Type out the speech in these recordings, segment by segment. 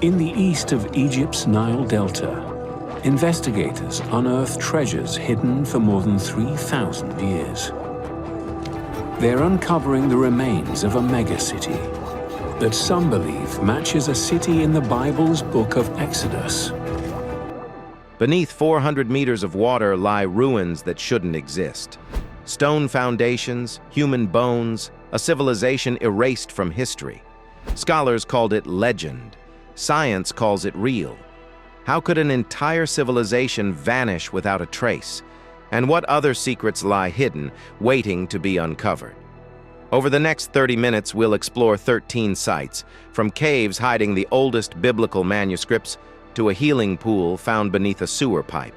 In the east of Egypt's Nile Delta, investigators unearthed treasures hidden for more than 3,000 years. They're uncovering the remains of a megacity that some believe matches a city in the Bible's book of Exodus. Beneath 400 meters of water lie ruins that shouldn't exist. Stone foundations, human bones, a civilization erased from history. Scholars called it legend. Science calls it real. How could an entire civilization vanish without a trace? And what other secrets lie hidden, waiting to be uncovered? Over the next 30 minutes, we'll explore 13 sites, from caves hiding the oldest biblical manuscripts to a healing pool found beneath a sewer pipe,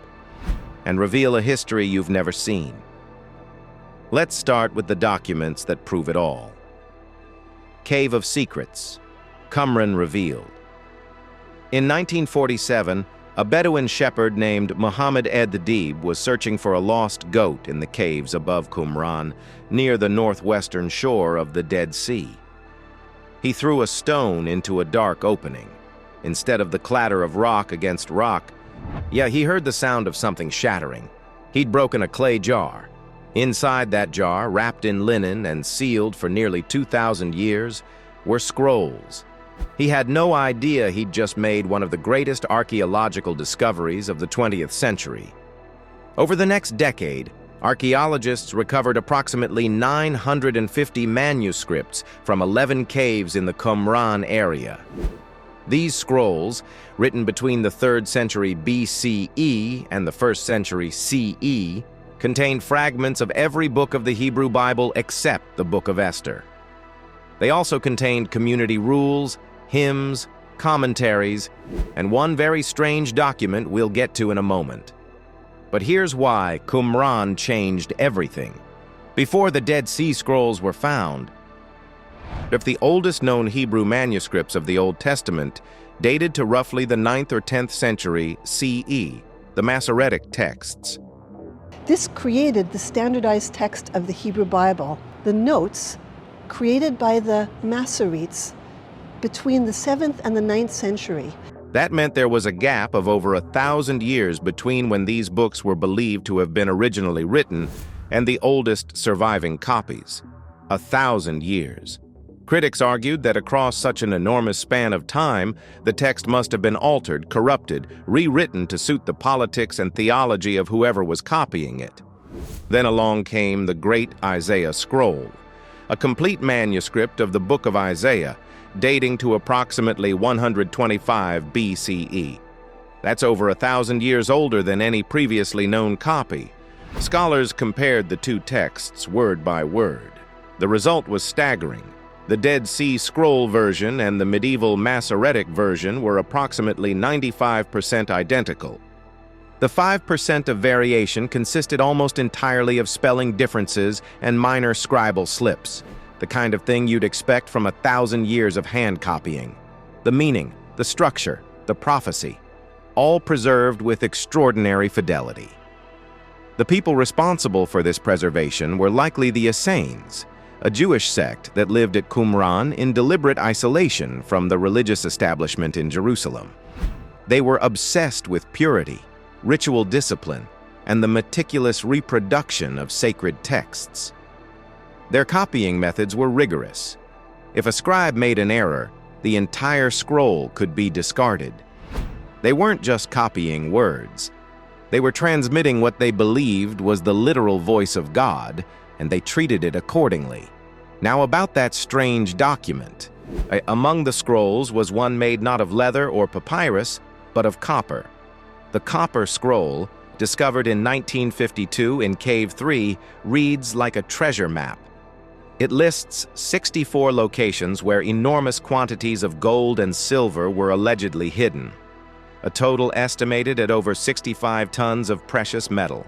and reveal a history you've never seen. Let's start with the documents that prove it all. Cave of Secrets, Qumran revealed. In 1947, a Bedouin shepherd named Muhammad ed-Dib was searching for a lost goat in the caves above Qumran, near the northwestern shore of the Dead Sea. He threw a stone into a dark opening. Instead of the clatter of rock against rock, he heard the sound of something shattering. He'd broken a clay jar. Inside that jar, wrapped in linen and sealed for nearly 2,000 years, were scrolls. He had no idea he'd just made one of the greatest archaeological discoveries of the 20th century. Over the next decade, archaeologists recovered approximately 950 manuscripts from 11 caves in the Qumran area. These scrolls, written between the 3rd century BCE and the 1st century CE, contained fragments of every book of the Hebrew Bible except the Book of Esther. They also contained community rules, hymns, commentaries, and one very strange document we'll get to in a moment. But here's why Qumran changed everything. Before the Dead Sea Scrolls were found, if the oldest known Hebrew manuscripts of the Old Testament dated to roughly the 9th or 10th century CE, the Masoretic texts. This created the standardized text of the Hebrew Bible. The notes, created by the Masoretes between the 7th and the 9th century. That meant there was a gap of over 1,000 years between when these books were believed to have been originally written and the oldest surviving copies. 1,000 years. Critics argued that across such an enormous span of time, the text must have been altered, corrupted, rewritten to suit the politics and theology of whoever was copying it. Then along came the Great Isaiah Scroll, a complete manuscript of the Book of Isaiah, dating to approximately 125 BCE. That's over 1,000 years older than any previously known copy. Scholars compared the two texts word by word. The result was staggering. The Dead Sea Scroll version and the medieval Masoretic version were approximately 95% identical. The 5% of variation consisted almost entirely of spelling differences and minor scribal slips, the kind of thing you'd expect from 1,000 years of hand copying. The meaning, the structure, the prophecy, all preserved with extraordinary fidelity. The people responsible for this preservation were likely the Essenes, a Jewish sect that lived at Qumran in deliberate isolation from the religious establishment in Jerusalem. They were obsessed with purity, ritual discipline, and the meticulous reproduction of sacred texts. Their copying methods were rigorous. If a scribe made an error, the entire scroll could be discarded. They weren't just copying words. They were transmitting what they believed was the literal voice of God, and they treated it accordingly. Now about that strange document. Among the scrolls was one made not of leather or papyrus, but of copper. The copper scroll, discovered in 1952 in Cave 3, reads like a treasure map. It lists 64 locations where enormous quantities of gold and silver were allegedly hidden, a total estimated at over 65 tons of precious metal.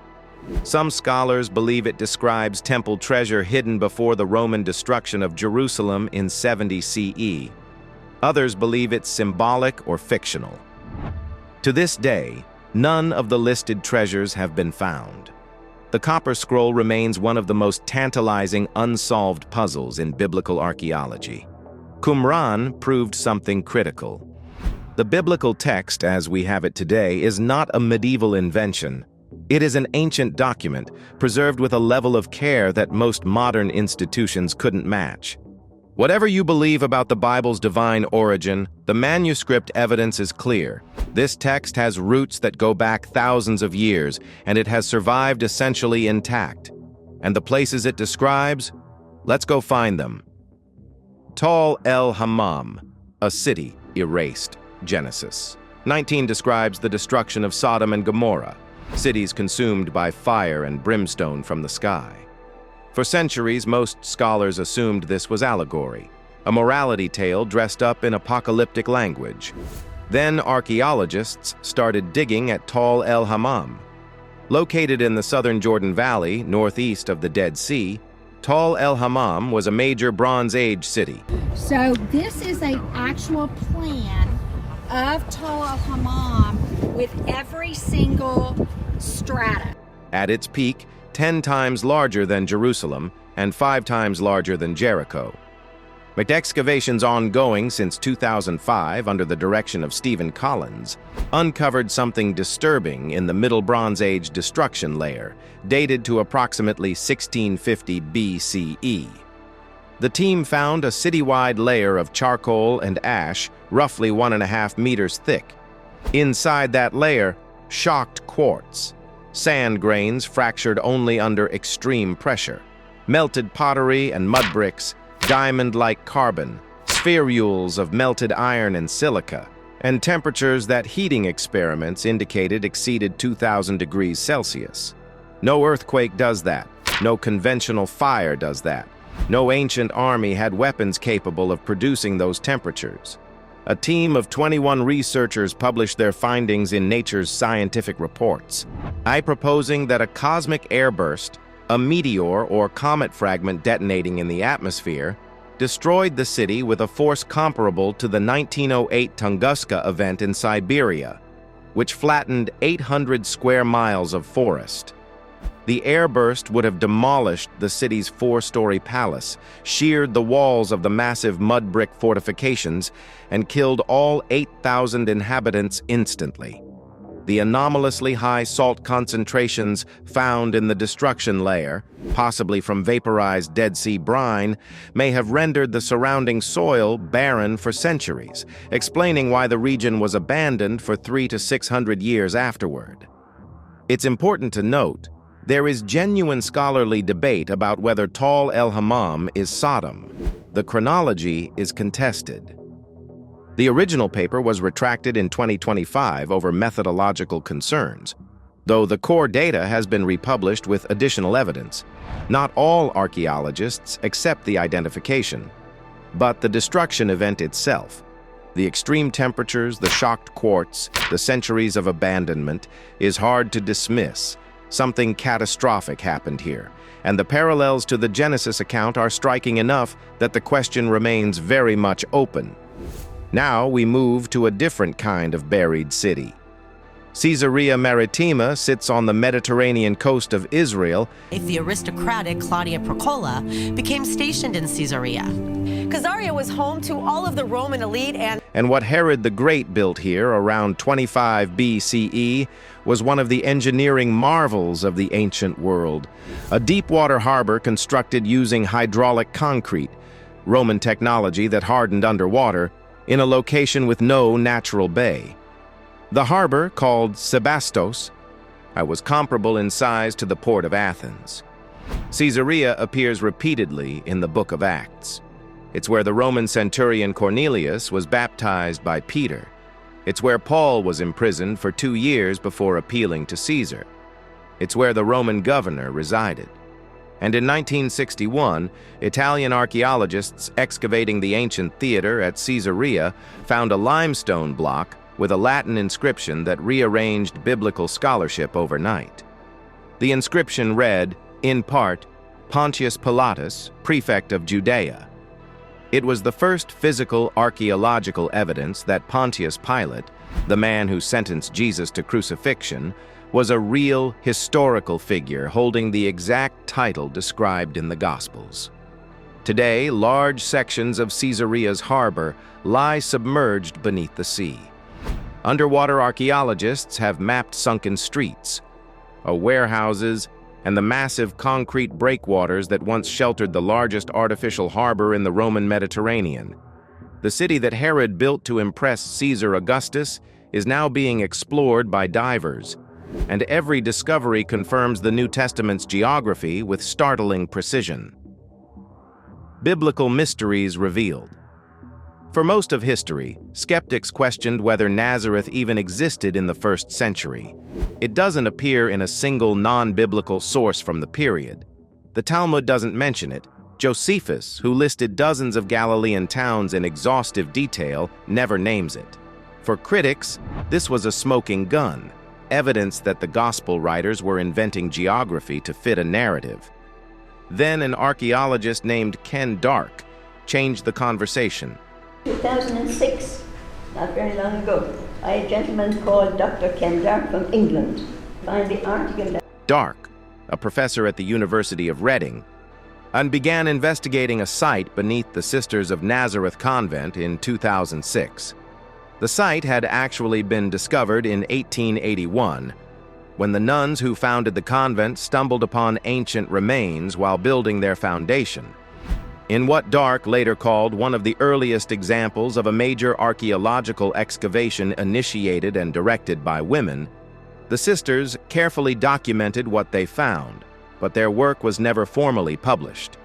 Some scholars believe it describes temple treasure hidden before the Roman destruction of Jerusalem in 70 CE. Others believe it's symbolic or fictional. To this day, none of the listed treasures have been found. The Copper Scroll remains one of the most tantalizing unsolved puzzles in biblical archaeology. Qumran proved something critical. The biblical text, as we have it today, is not a medieval invention. It is an ancient document, preserved with a level of care that most modern institutions couldn't match. Whatever you believe about the Bible's divine origin, the manuscript evidence is clear. This text has roots that go back thousands of years, and it has survived essentially intact. And the places it describes? Let's go find them. Tal el-Hammam, a city erased. Genesis 19 describes the destruction of Sodom and Gomorrah, cities consumed by fire and brimstone from the sky. For centuries, most scholars assumed this was allegory, a morality tale dressed up in apocalyptic language. Then archaeologists started digging at Tal el-Hammam. Located in the southern Jordan Valley, northeast of the Dead Sea, Tal el-Hammam was a major Bronze Age city. So this is an actual plan of Tal el-Hammam with every single strata. At its peak, 10 times larger than Jerusalem and 5 times larger than Jericho. With excavations ongoing since 2005 under the direction of Stephen Collins, uncovered something disturbing in the Middle Bronze Age destruction layer, dated to approximately 1650 BCE. The team found a citywide layer of charcoal and ash, roughly 1.5 meters thick. Inside that layer, shocked quartz, sand grains fractured only under extreme pressure, melted pottery and mud bricks, diamond-like carbon, spherules of melted iron and silica, and temperatures that heating experiments indicated exceeded 2,000 degrees Celsius. No earthquake does that. No conventional fire does that. No ancient army had weapons capable of producing those temperatures. A team of 21 researchers published their findings in Nature's scientific reports, proposing that a cosmic airburst, a meteor or comet fragment detonating in the atmosphere, destroyed the city with a force comparable to the 1908 Tunguska event in Siberia, which flattened 800 square miles of forest. The airburst would have demolished the city's 4-story palace, sheared the walls of the massive mud brick fortifications, and killed all 8,000 inhabitants instantly. The anomalously high salt concentrations found in the destruction layer, possibly from vaporized Dead Sea brine, may have rendered the surrounding soil barren for centuries, explaining why the region was abandoned for 300 to 600 years afterward. It's important to note, there is genuine scholarly debate about whether Tal el-Hammam is Sodom. The chronology is contested. The original paper was retracted in 2025 over methodological concerns, though the core data has been republished with additional evidence. Not all archaeologists accept the identification, but the destruction event itself, the extreme temperatures, the shocked quartz, the centuries of abandonment, is hard to dismiss. Something catastrophic happened here, and the parallels to the Genesis account are striking enough that the question remains very much open. Now we move to a different kind of buried city. Caesarea Maritima sits on the Mediterranean coast of Israel. The aristocratic Claudia Procula became stationed in Caesarea. Caesarea was home to all of the Roman elite and what Herod the Great built here around 25 BCE was one of the engineering marvels of the ancient world. A deep-water harbor constructed using hydraulic concrete, Roman technology that hardened underwater, in a location with no natural bay. The harbor, called Sebastos, was comparable in size to the port of Athens. Caesarea appears repeatedly in the Book of Acts. It's where the Roman centurion Cornelius was baptized by Peter. It's where Paul was imprisoned for 2 years before appealing to Caesar. It's where the Roman governor resided. And in 1961, Italian archaeologists excavating the ancient theater at Caesarea found a limestone block with a Latin inscription that rearranged biblical scholarship overnight. The inscription read, in part, Pontius Pilatus, prefect of Judea. It was the first physical archaeological evidence that Pontius Pilate, the man who sentenced Jesus to crucifixion, was a real historical figure holding the exact title described in the Gospels. Today, large sections of Caesarea's harbor lie submerged beneath the sea. Underwater archaeologists have mapped sunken streets, warehouses, and the massive concrete breakwaters that once sheltered the largest artificial harbor in the Roman Mediterranean. The city that Herod built to impress Caesar Augustus is now being explored by divers, and every discovery confirms the New Testament's geography with startling precision. Biblical mysteries revealed. For most of history, skeptics questioned whether Nazareth even existed in the 1st century. It doesn't appear in a single non-biblical source from the period. The Talmud doesn't mention it. Josephus, who listed dozens of Galilean towns in exhaustive detail, never names it. For critics, this was a smoking gun, evidence that the gospel writers were inventing geography to fit a narrative. Then an archaeologist named Ken Dark changed the conversation. 2006, not very long ago, I had a gentleman called Dr. Ken Dark from England. Find the article. Dark, a professor at the University of Reading, and began investigating a site beneath the Sisters of Nazareth convent in 2006. The site had actually been discovered in 1881, when the nuns who founded the convent stumbled upon ancient remains while building their foundation. In what Dark later called one of the earliest examples of a major archaeological excavation initiated and directed by women, the sisters carefully documented what they found, but their work was never formally published.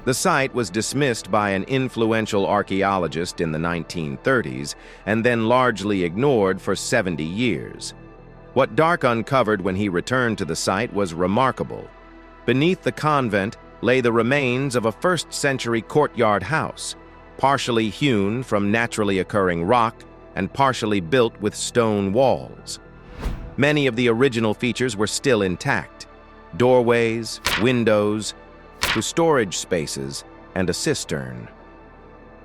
The site was dismissed by an influential archaeologist in the 1930s and then largely ignored for 70 years. What Dark uncovered when he returned to the site was remarkable. Beneath the convent lay the remains of a 1st century courtyard house, partially hewn from naturally occurring rock and partially built with stone walls. Many of the original features were still intact: doorways, windows, storage spaces, and a cistern.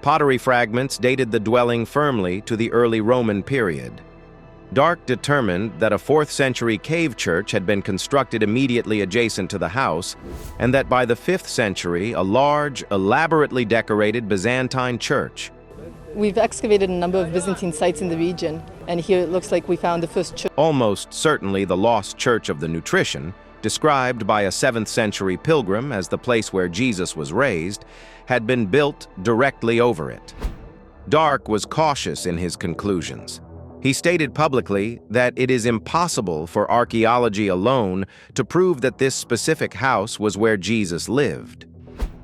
Pottery fragments dated the dwelling firmly to the early Roman period. Dark determined that a 4th century cave church had been constructed immediately adjacent to the house, and that by the 5th century, a large, elaborately decorated Byzantine church. We've excavated a number of Byzantine sites in the region, and here it looks like we found the first church. Almost certainly the lost Church of the Nutrition, described by a 7th century pilgrim as the place where Jesus was raised, had been built directly over it. Dark was cautious in his conclusions. He stated publicly that it is impossible for archaeology alone to prove that this specific house was where Jesus lived.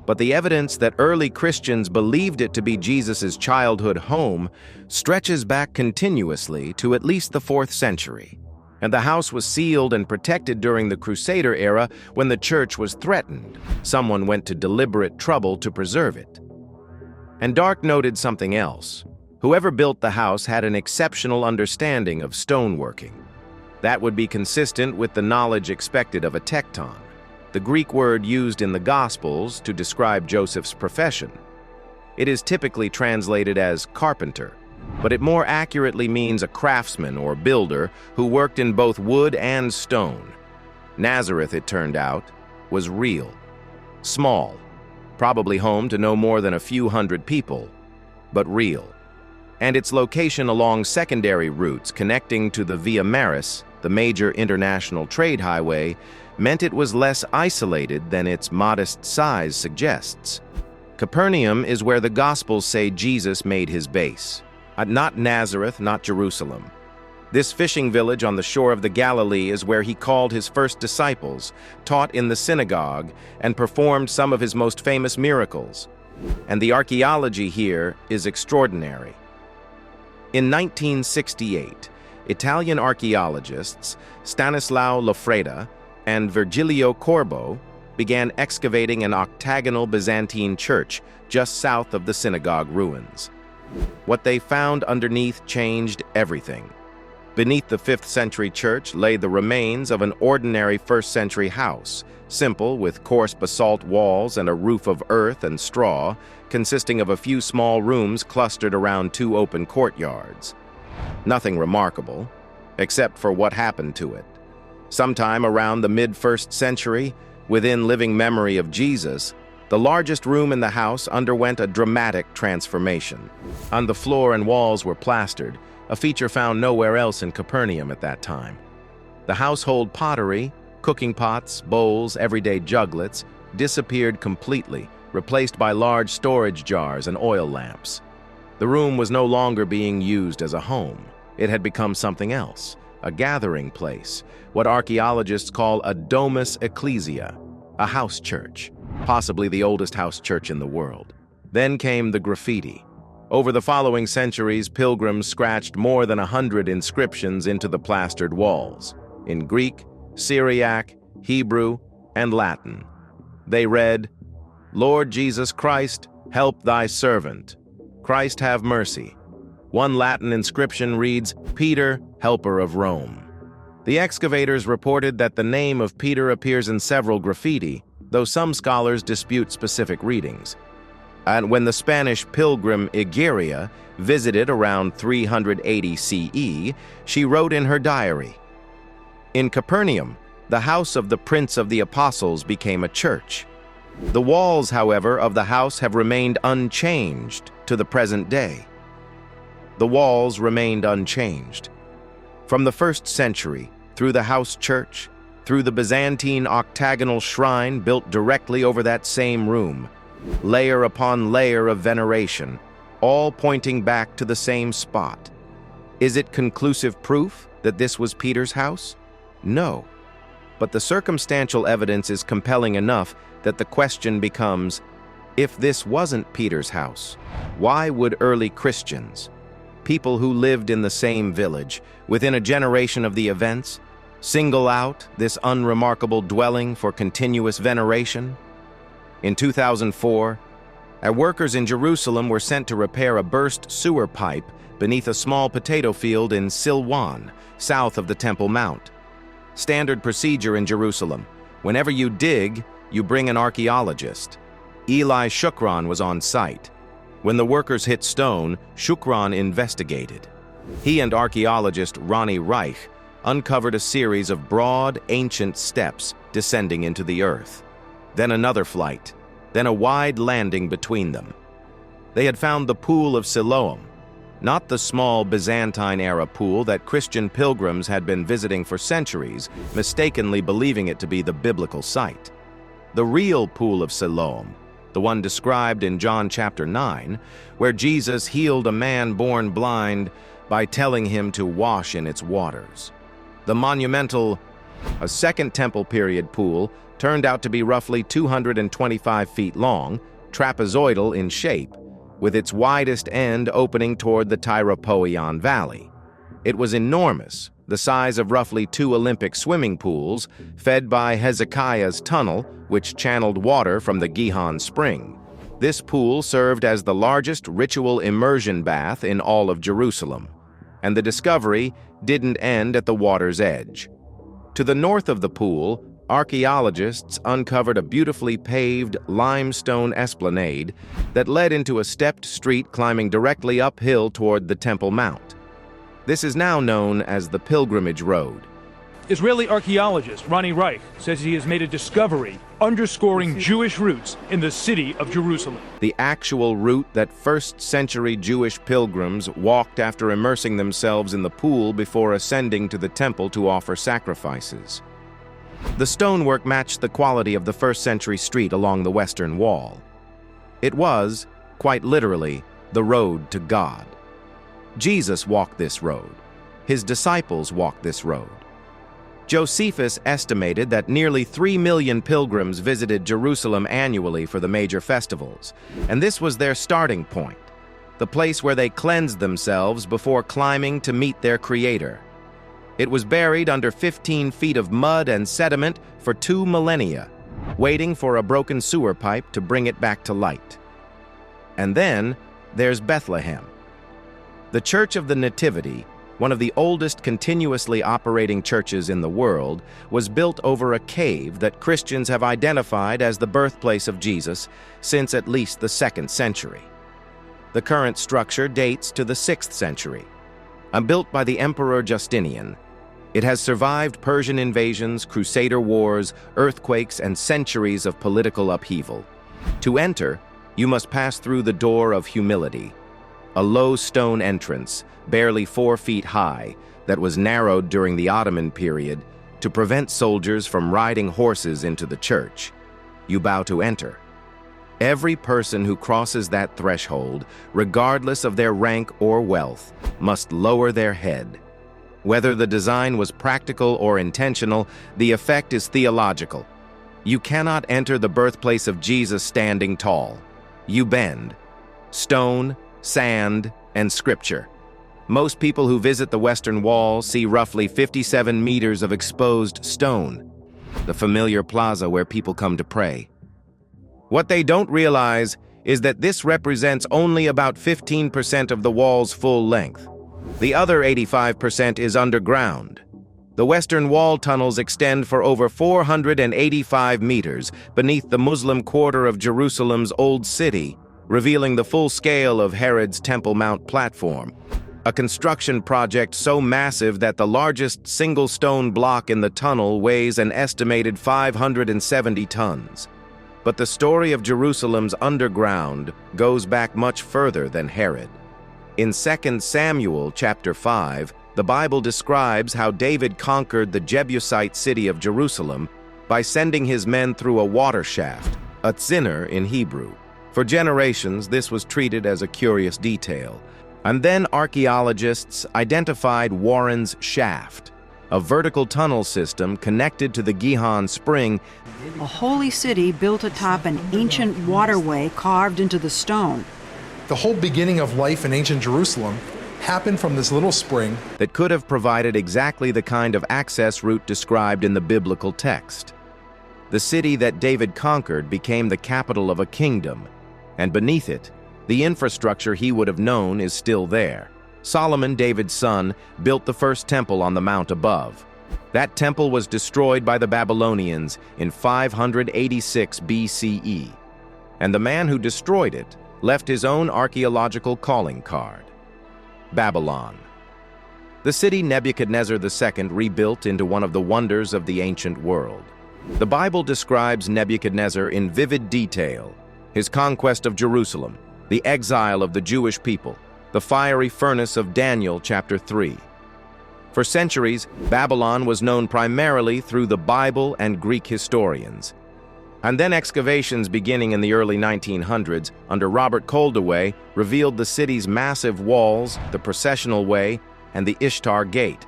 But the evidence that early Christians believed it to be Jesus' childhood home stretches back continuously to at least the 4th century. And the house was sealed and protected during the Crusader era when the church was threatened. Someone went to deliberate trouble to preserve it. And Dark noted something else. Whoever built the house had an exceptional understanding of stoneworking. That would be consistent with the knowledge expected of a tekton, the Greek word used in the Gospels to describe Joseph's profession. It is typically translated as carpenter, but it more accurately means a craftsman or builder who worked in both wood and stone. Nazareth, it turned out, was real, small, probably home to no more than a few hundred people, but real. And its location along secondary routes connecting to the Via Maris, the major international trade highway, meant it was less isolated than its modest size suggests. Capernaum is where the Gospels say Jesus made his base. Not Nazareth, not Jerusalem. This fishing village on the shore of the Galilee is where he called his first disciples, taught in the synagogue, and performed some of his most famous miracles. And the archaeology here is extraordinary. In 1968, Italian archaeologists Stanislao Loffreda and Virgilio Corbo began excavating an octagonal Byzantine church just south of the synagogue ruins. What they found underneath changed everything. Beneath the 5th century church lay the remains of an ordinary 1st century house, simple with coarse basalt walls and a roof of earth and straw, consisting of a few small rooms clustered around 2 open courtyards. Nothing remarkable, except for what happened to it. Sometime around the mid-1st century, within living memory of Jesus, the largest room in the house underwent a dramatic transformation. On the floor and walls were plastered, a feature found nowhere else in Capernaum at that time. The household pottery, cooking pots, bowls, everyday juglets, disappeared completely, replaced by large storage jars and oil lamps. The room was no longer being used as a home. It had become something else, a gathering place, what archaeologists call a domus ecclesia, a house church, possibly the oldest house church in the world. Then came the graffiti. Over the following centuries, pilgrims scratched more than 100 inscriptions into the plastered walls, in Greek, Syriac, Hebrew, and Latin. They read, "Lord Jesus Christ, help thy servant. Christ have mercy." One Latin inscription reads, "Peter, helper of Rome." The excavators reported that the name of Peter appears in several graffiti, though some scholars dispute specific readings. And when the Spanish pilgrim Egeria visited around 380 CE, she wrote in her diary, "In Capernaum, the house of the Prince of the Apostles became a church. The walls, however, of the house have remained unchanged to the present day." The walls remained unchanged. From the 1st century, through the house church, through the Byzantine octagonal shrine built directly over that same room, layer upon layer of veneration, all pointing back to the same spot. Is it conclusive proof that this was Peter's house? No. But the circumstantial evidence is compelling enough that the question becomes, if this wasn't Peter's house, why would early Christians, people who lived in the same village, within a generation of the events, single out this unremarkable dwelling for continuous veneration? In 2004, workers in Jerusalem were sent to repair a burst sewer pipe beneath a small potato field in Siloam, south of the Temple Mount. Standard procedure in Jerusalem: whenever you dig, you bring an archaeologist. Eli Shukran was on site. When the workers hit stone, Shukran investigated. He and archaeologist Ronnie Reich uncovered a series of broad, ancient steps descending into the earth. Then another flight, then a wide landing between them. They had found the Pool of Siloam, not the small Byzantine-era pool that Christian pilgrims had been visiting for centuries, mistakenly believing it to be the biblical site. The real Pool of Siloam, the one described in John chapter 9, where Jesus healed a man born blind by telling him to wash in its waters. The monumental, a Second Temple period pool turned out to be roughly 225 feet long, trapezoidal in shape, with its widest end opening toward the Tyropoeon Valley. It was enormous, the size of roughly 2 Olympic swimming pools, fed by Hezekiah's tunnel, which channeled water from the Gihon Spring. This pool served as the largest ritual immersion bath in all of Jerusalem, and the discovery didn't end at the water's edge. To the north of the pool, archaeologists uncovered a beautifully paved limestone esplanade that led into a stepped street climbing directly uphill toward the Temple Mount. This is now known as the Pilgrimage Road. Israeli archaeologist Ronnie Reich says he has made a discovery underscoring Jewish roots in the city of Jerusalem. The actual route that first-century Jewish pilgrims walked after immersing themselves in the pool before ascending to the temple to offer sacrifices. The stonework matched the quality of the first-century street along the western wall. It was, quite literally, the road to God. Jesus walked this road. His disciples walked this road. Josephus estimated that nearly 3 million pilgrims visited Jerusalem annually for the major festivals, and this was their starting point, the place where they cleansed themselves before climbing to meet their Creator. It was buried under 15 feet of mud and sediment for 2 millennia, waiting for a broken sewer pipe to bring it back to light. And then there's Bethlehem. The Church of the Nativity, one of the oldest continuously operating churches in the world, was built over a cave that Christians have identified as the birthplace of Jesus since at least the 2nd century. The current structure dates to the 6th century. Built by the Emperor Justinian, it has survived Persian invasions, Crusader wars, earthquakes, and centuries of political upheaval. To enter, you must pass through the door of humility. a low stone entrance, barely 4 feet high, that was narrowed during the Ottoman period to prevent soldiers from riding horses into the church. You bow to enter. Every person who crosses that threshold, regardless of their rank or wealth, must lower their head. Whether the design was practical or intentional, the effect is theological. You cannot enter the birthplace of Jesus standing tall. You bend. Stone, sand, and scripture. Most people who visit the Western Wall see roughly 57 meters of exposed stone, the familiar plaza where people come to pray. What they don't realize is that this represents only about 15% of the wall's full length. The other 85% is underground. The Western Wall tunnels extend for over 485 meters beneath the Muslim quarter of Jerusalem's Old City, revealing the full scale of Herod's Temple Mount platform, a construction project so massive that the largest single stone block in the tunnel weighs an estimated 570 tons. But the story of Jerusalem's underground goes back much further than Herod. In 2 Samuel chapter 5, the Bible describes how David conquered the Jebusite city of Jerusalem by sending his men through a water shaft, a tzinner in Hebrew. For generations, this was treated as a curious detail. And then archaeologists identified Warren's shaft, a vertical tunnel system connected to the Gihon Spring. A holy city built atop an ancient waterway carved into the stone. The whole beginning of life in ancient Jerusalem happened from this little spring that could have provided exactly the kind of access route described in the biblical text. The city that David conquered became the capital of a kingdom, and beneath it, the infrastructure he would have known is still there. Solomon, David's son, built the first temple on the mount above. That temple was destroyed by the Babylonians in 586 BCE, and the man who destroyed it left his own archaeological calling card: Babylon. The city Nebuchadnezzar II rebuilt into one of the wonders of the ancient world. The Bible describes Nebuchadnezzar in vivid detail: his conquest of Jerusalem, the exile of the Jewish people, the fiery furnace of Daniel chapter 3. For centuries, Babylon was known primarily through the Bible and Greek historians. And then excavations beginning in the early 1900s under Robert Koldewey revealed the city's massive walls, the processional way, and the Ishtar Gate.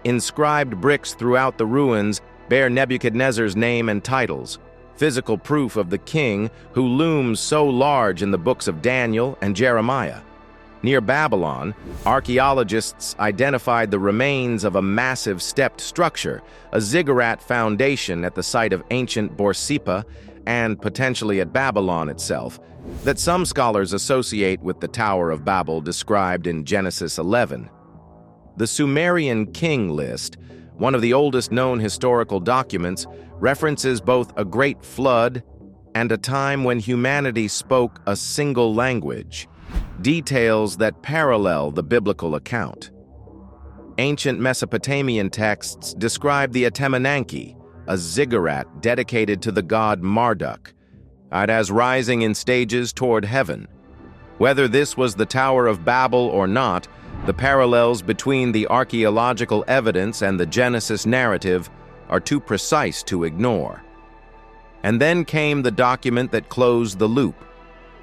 Inscribed bricks throughout the ruins bear Nebuchadnezzar's name and titles, physical proof of the king who looms so large in the books of Daniel and Jeremiah. Near Babylon, archaeologists identified the remains of a massive stepped structure, a ziggurat foundation at the site of ancient Borsippa and potentially at Babylon itself, that some scholars associate with the Tower of Babel described in Genesis 11. The Sumerian king list, one of the oldest known historical documents, references both a great flood and a time when humanity spoke a single language, details that parallel the biblical account. Ancient Mesopotamian texts describe the Atemenanki, a ziggurat dedicated to the god Marduk, as rising in stages toward heaven. Whether this was the Tower of Babel or not, the parallels between the archaeological evidence and the Genesis narrative are too precise to ignore. And then came the document that closed the loop: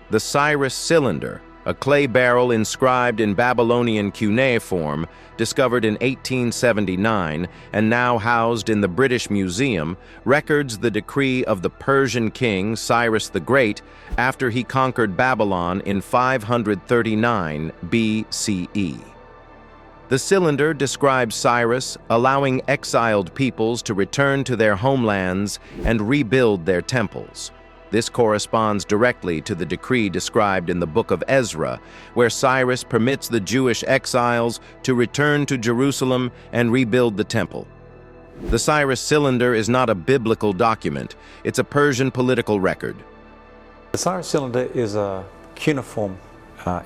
the Cyrus cylinder, a clay barrel inscribed in Babylonian cuneiform, discovered in 1879 and now housed in the British Museum, records the decree of the Persian king Cyrus the Great after he conquered Babylon in 539 BCE. The cylinder describes Cyrus allowing exiled peoples to return to their homelands and rebuild their temples. This corresponds directly to the decree described in the book of Ezra, where Cyrus permits the Jewish exiles to return to Jerusalem and rebuild the temple. The Cyrus cylinder is not a biblical document, it's a Persian political record. The Cyrus cylinder is a cuneiform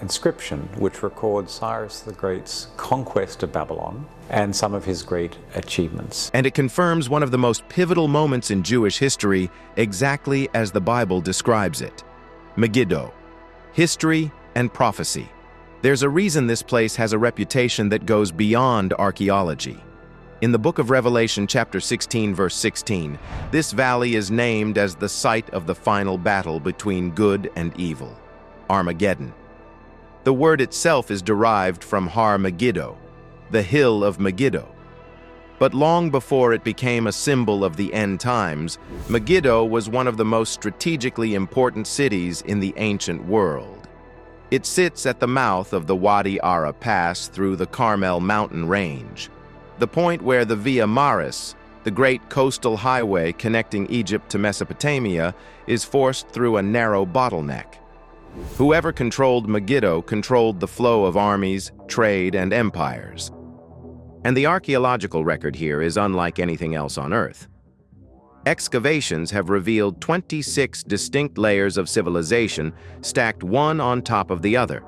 inscription which records Cyrus the Great's conquest of Babylon and some of his great achievements. And it confirms one of the most pivotal moments in Jewish history, exactly as the Bible describes it: Megiddo, history and prophecy. There's a reason this place has a reputation that goes beyond archaeology. In the book of Revelation, chapter 16, verse 16, this valley is named as the site of the final battle between good and evil, Armageddon. The word itself is derived from Har Megiddo, the hill of Megiddo. But long before it became a symbol of the end times, Megiddo was one of the most strategically important cities in the ancient world. It sits at the mouth of the Wadi Ara Pass through the Carmel mountain range, the point where the Via Maris, the great coastal highway connecting Egypt to Mesopotamia, is forced through a narrow bottleneck. Whoever controlled Megiddo controlled the flow of armies, trade, and empires. And the archaeological record here is unlike anything else on Earth. Excavations have revealed 26 distinct layers of civilization stacked one on top of the other,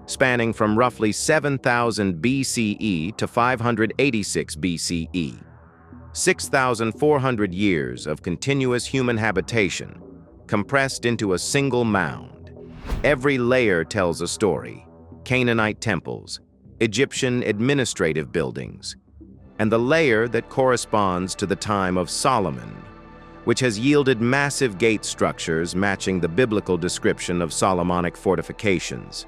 spanning from roughly 7,000 BCE to 586 BCE. 6,400 years of continuous human habitation, compressed into a single mound. Every layer tells a story: Canaanite temples, Egyptian administrative buildings, and the layer that corresponds to the time of Solomon, which has yielded massive gate structures matching the biblical description of Solomonic fortifications,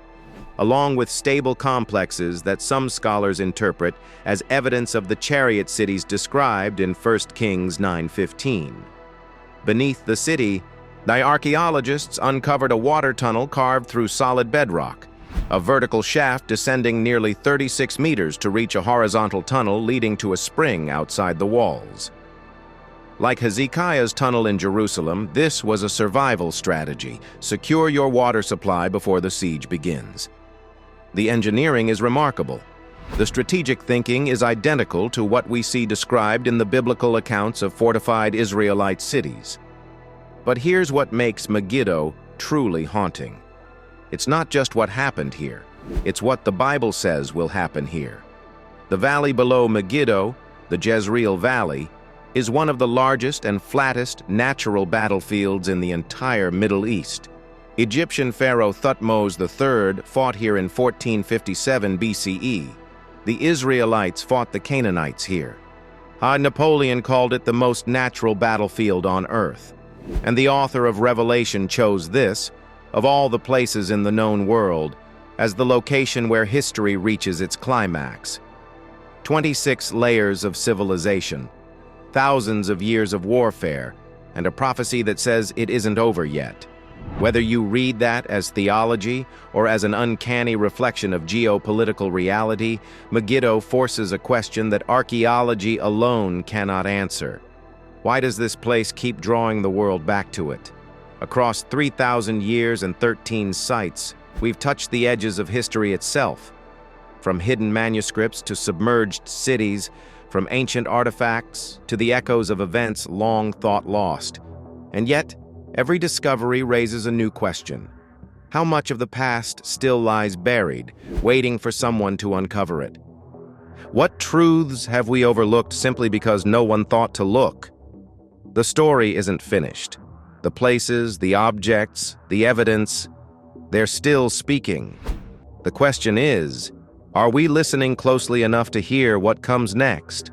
along with stable complexes that some scholars interpret as evidence of the chariot cities described in 1 Kings 9:15. Beneath the city, the archaeologists uncovered a water tunnel carved through solid bedrock, a vertical shaft descending nearly 36 meters to reach a horizontal tunnel leading to a spring outside the walls. Like Hezekiah's tunnel in Jerusalem, this was a survival strategy: secure your water supply before the siege begins. The engineering is remarkable. The strategic thinking is identical to what we see described in the biblical accounts of fortified Israelite cities. But here's what makes Megiddo truly haunting. It's not just what happened here, it's what the Bible says will happen here. The valley below Megiddo, the Jezreel Valley, is one of the largest and flattest natural battlefields in the entire Middle East. Egyptian pharaoh Thutmose III fought here in 1457 BCE. The Israelites fought the Canaanites here. Napoleon called it the most natural battlefield on earth. And the author of Revelation chose this, of all the places in the known world, as the location where history reaches its climax. 26 layers of civilization, thousands of years of warfare, and a prophecy that says it isn't over yet. Whether you read that as theology or as an uncanny reflection of geopolitical reality, Megiddo forces a question that archaeology alone cannot answer. Why does this place keep drawing the world back to it? Across 3,000 years and 13 sites, we've touched the edges of history itself. From hidden manuscripts to submerged cities, from ancient artifacts to the echoes of events long thought lost. And yet, every discovery raises a new question. How much of the past still lies buried, waiting for someone to uncover it? What truths have we overlooked simply because no one thought to look? The story isn't finished. The places, the objects, the evidence, they're still speaking. The question is, are we listening closely enough to hear what comes next?